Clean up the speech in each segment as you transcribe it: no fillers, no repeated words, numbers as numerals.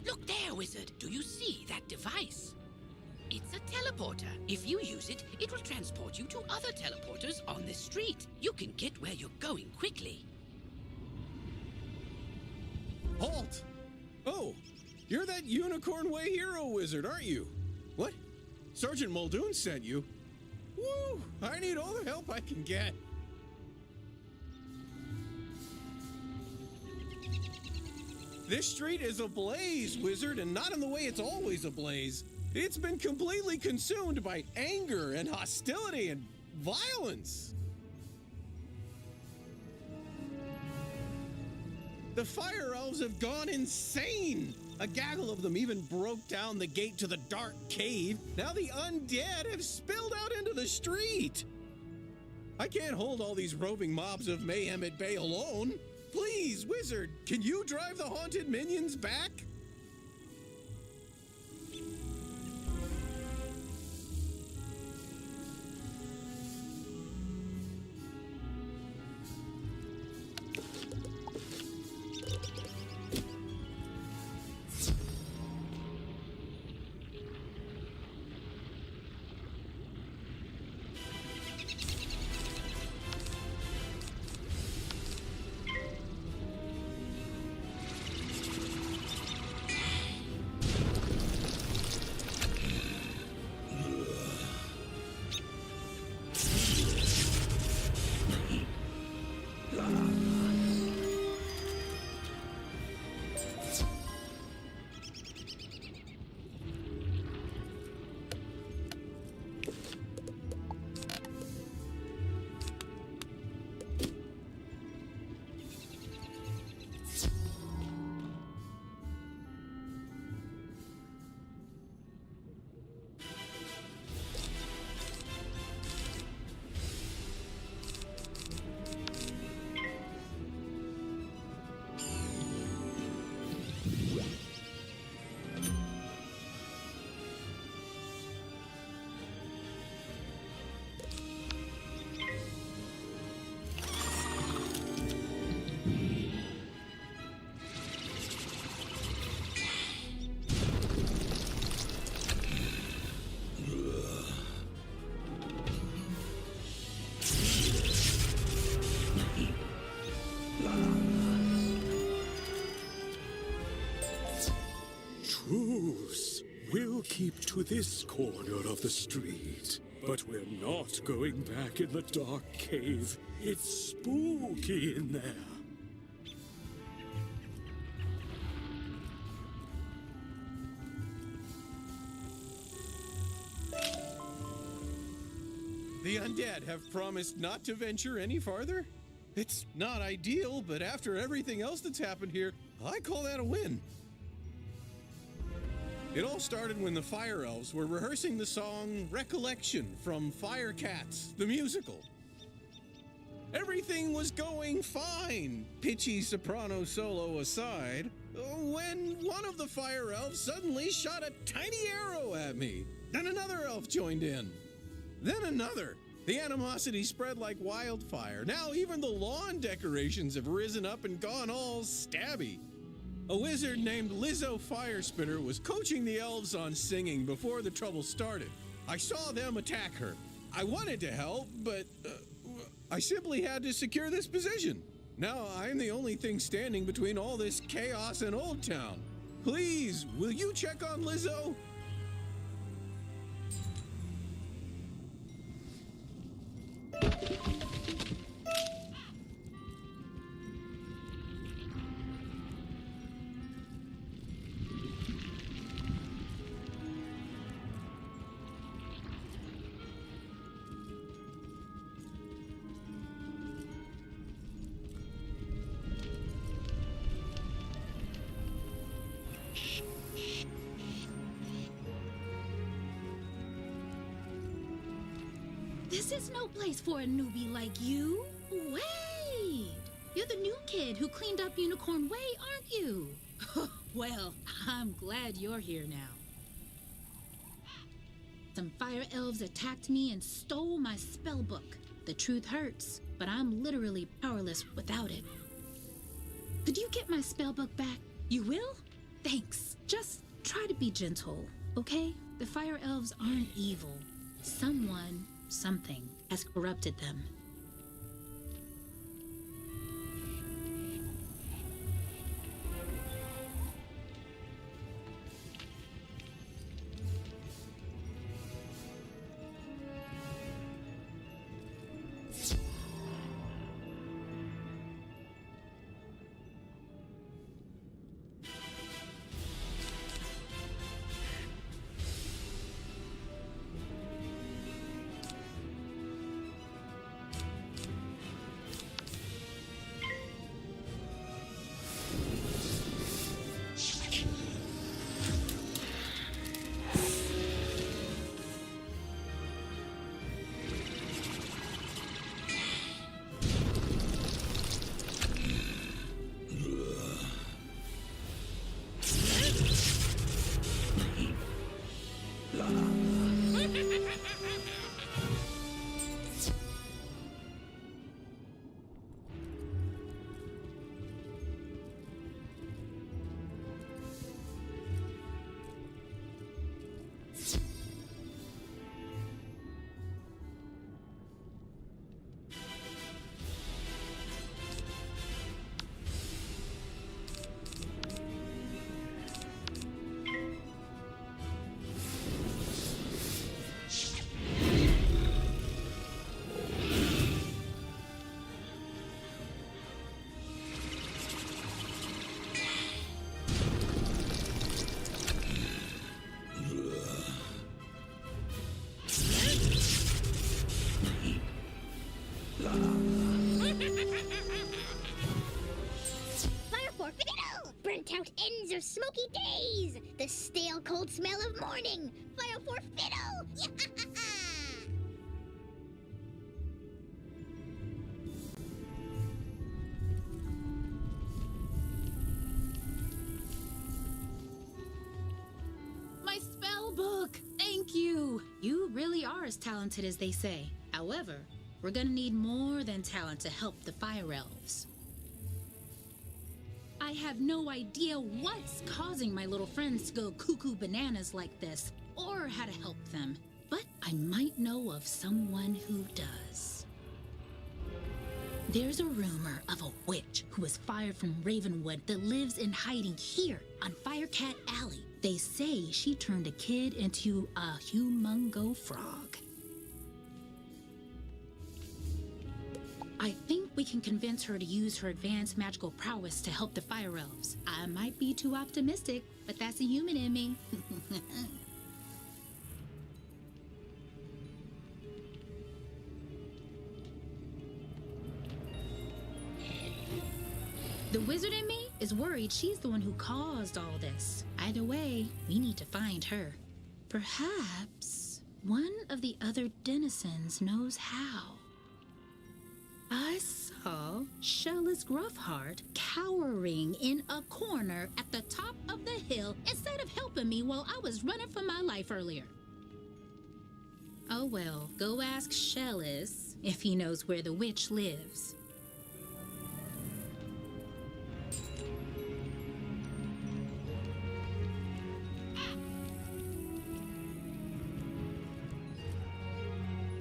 Look there, Wizard. Do you see that device? It's a teleporter. If you use it, it will transport you to other teleporters on this street. You can get where you're going quickly. Halt! Oh, you're that Unicorn Way hero wizard, aren't you? What? Sergeant Muldoon sent you? Woo! I need all the help I can get. This street is ablaze, Wizard, and not in the way it's always ablaze. It's been completely consumed by anger and hostility and violence. The fire elves have gone insane. A gaggle of them even broke down the gate to the dark cave. Now the undead have spilled out into the street. I can't hold all these roving mobs of mayhem at bay alone. Please, Wizard, can you drive the haunted minions back? Truce. We'll keep to this corner of the street. But we're not going back in the dark cave. It's spooky in there. The undead have promised not to venture any farther? It's not ideal, but after everything else that's happened here, I call that a win. It all started when the Fire Elves were rehearsing the song Recollection from Firecats, the musical. Everything was going fine, pitchy soprano solo aside, when one of the Fire Elves suddenly shot a tiny arrow at me. Then another elf joined in. Then another. The animosity spread like wildfire. Now even the lawn decorations have risen up and gone all stabby. A wizard named Lizzo Firespitter was coaching the elves on singing before the trouble started. I saw them attack her. I wanted to help, but I simply had to secure this position. Now I'm the only thing standing between all this chaos and Old Town. Please, will you check on Lizzo? This is no place for a newbie like you. Wait! You're the new kid who cleaned up Unicorn Way, aren't you? Well, I'm glad you're here now. Some fire elves attacked me and stole my spell book. The truth hurts, but I'm literally powerless without it. Could you get my spell book back? You will? Thanks. Just try to be gentle, okay? The fire elves aren't evil. Someone, something, has corrupted them. Burnt-out ends of smoky days! The stale, cold smell of morning! Fire for fiddle! My spell book! Thank you! You really are as talented as they say. However, we're gonna need more than talent to help the fire elves. I have no idea what's causing my little friends to go cuckoo bananas like this, or how to help them. But I might know of someone who does. There's a rumor of a witch who was fired from Ravenwood that lives in hiding here on Firecat Alley. They say she turned a kid into a humongo frog. I think we can convince her to use her advanced magical prowess to help the fire elves. I might be too optimistic, but that's a human in me. The wizard in me is worried she's the one who caused all this. Either way, we need to find her. Perhaps one of the other denizens knows how. I saw Shella's Gruffheart cowering in a corner at the top of the hill instead of helping me while I was running for my life earlier. Oh well, go ask Shellis if he knows where the witch lives.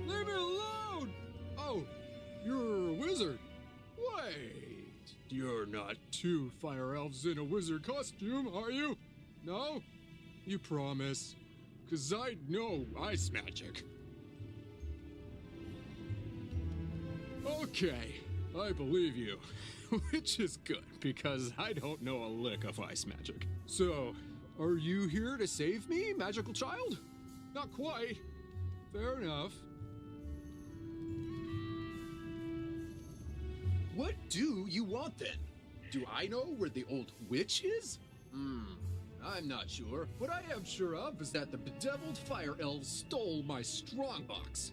Leave me alone! Oh, you're a wizard. Wait, you're not two fire elves in a wizard costume, are you? No? You promise? 'Cause I know ice magic. Okay, I believe you. Which is good, because I don't know a lick of ice magic. So, are you here to save me, magical child? Not quite. Fair enough. What do you want then? Do I know where the old witch is? I'm not sure. What I am sure of is that the bedeviled fire elves stole my strongbox.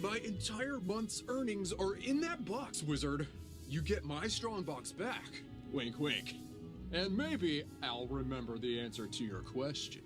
My entire month's earnings are in that box, wizard. You get my strongbox back. Wink, wink. And maybe I'll remember the answer to your question.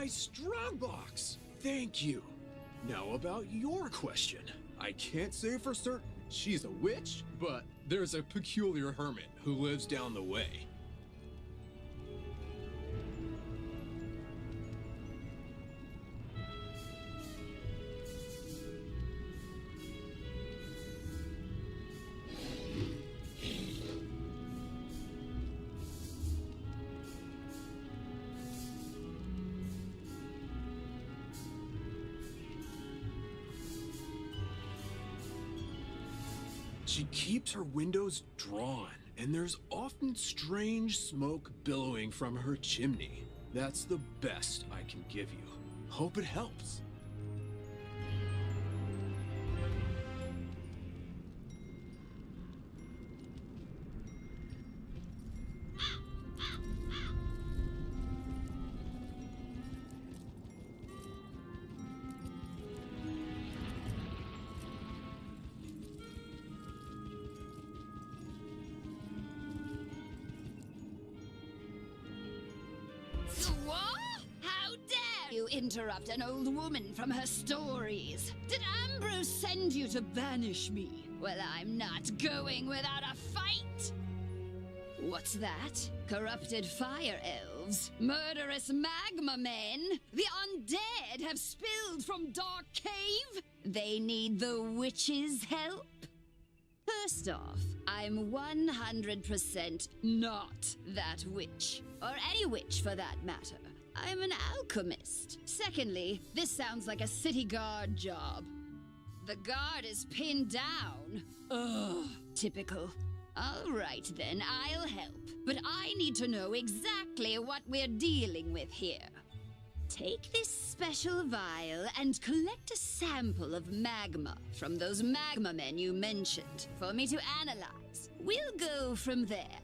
My strongbox! Thank you. Now about your question. I can't say for certain she's a witch, but there's a peculiar hermit who lives down the way. She keeps her windows drawn, and there's often strange smoke billowing from her chimney. That's the best I can give you. Hope it helps. What? How dare you interrupt an old woman from her stories? Did Ambrose send you to banish me? Well, I'm not going without a fight! What's that? Corrupted fire elves? Murderous magma men? The undead have spilled from Dark Cave? They need the witch's help? First off, I'm 100% not that witch. Or any witch for that matter. I'm an alchemist. Secondly, this sounds like a city guard job. The guard is pinned down. Ugh, typical. All right then, I'll help. But I need to know exactly what we're dealing with here. Take this special vial and collect a sample of magma from those magma men you mentioned for me to analyze. We'll go from there.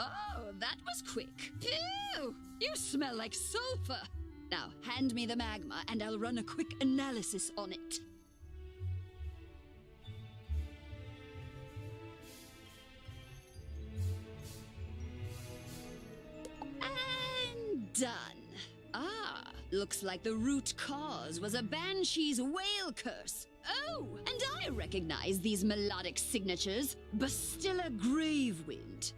Oh, that was quick. Phew! You smell like sulfur. Now, hand me the magma and I'll run a quick analysis on it. And done. Ah, looks like the root cause was a banshee's whale curse. Oh, and I recognize these melodic signatures. Bastilla Gravewind.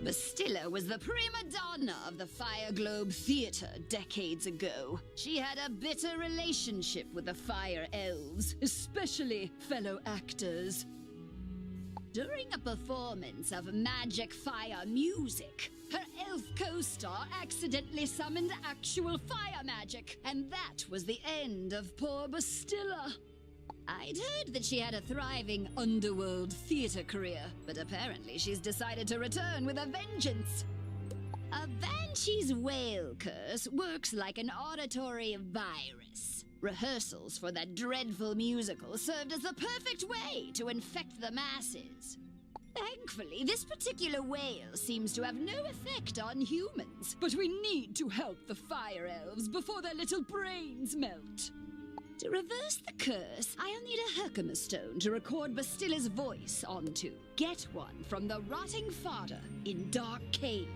Bastilla was the prima donna of the Fire Globe Theater decades ago. She had a bitter relationship with the Fire Elves, especially fellow actors. During a performance of magic fire music, her elf co-star accidentally summoned actual fire magic, and that was the end of poor Bastilla. I'd heard that she had a thriving underworld theater career, but apparently she's decided to return with a vengeance. A banshee's whale curse works like an auditory virus. Rehearsals for that dreadful musical served as the perfect way to infect the masses. Thankfully, this particular whale seems to have no effect on humans, but we need to help the fire elves before their little brains melt. To reverse the curse, I'll need a Herkimer stone to record Bastilla's voice onto. Get one from the Rotting Fodder in Dark Cave.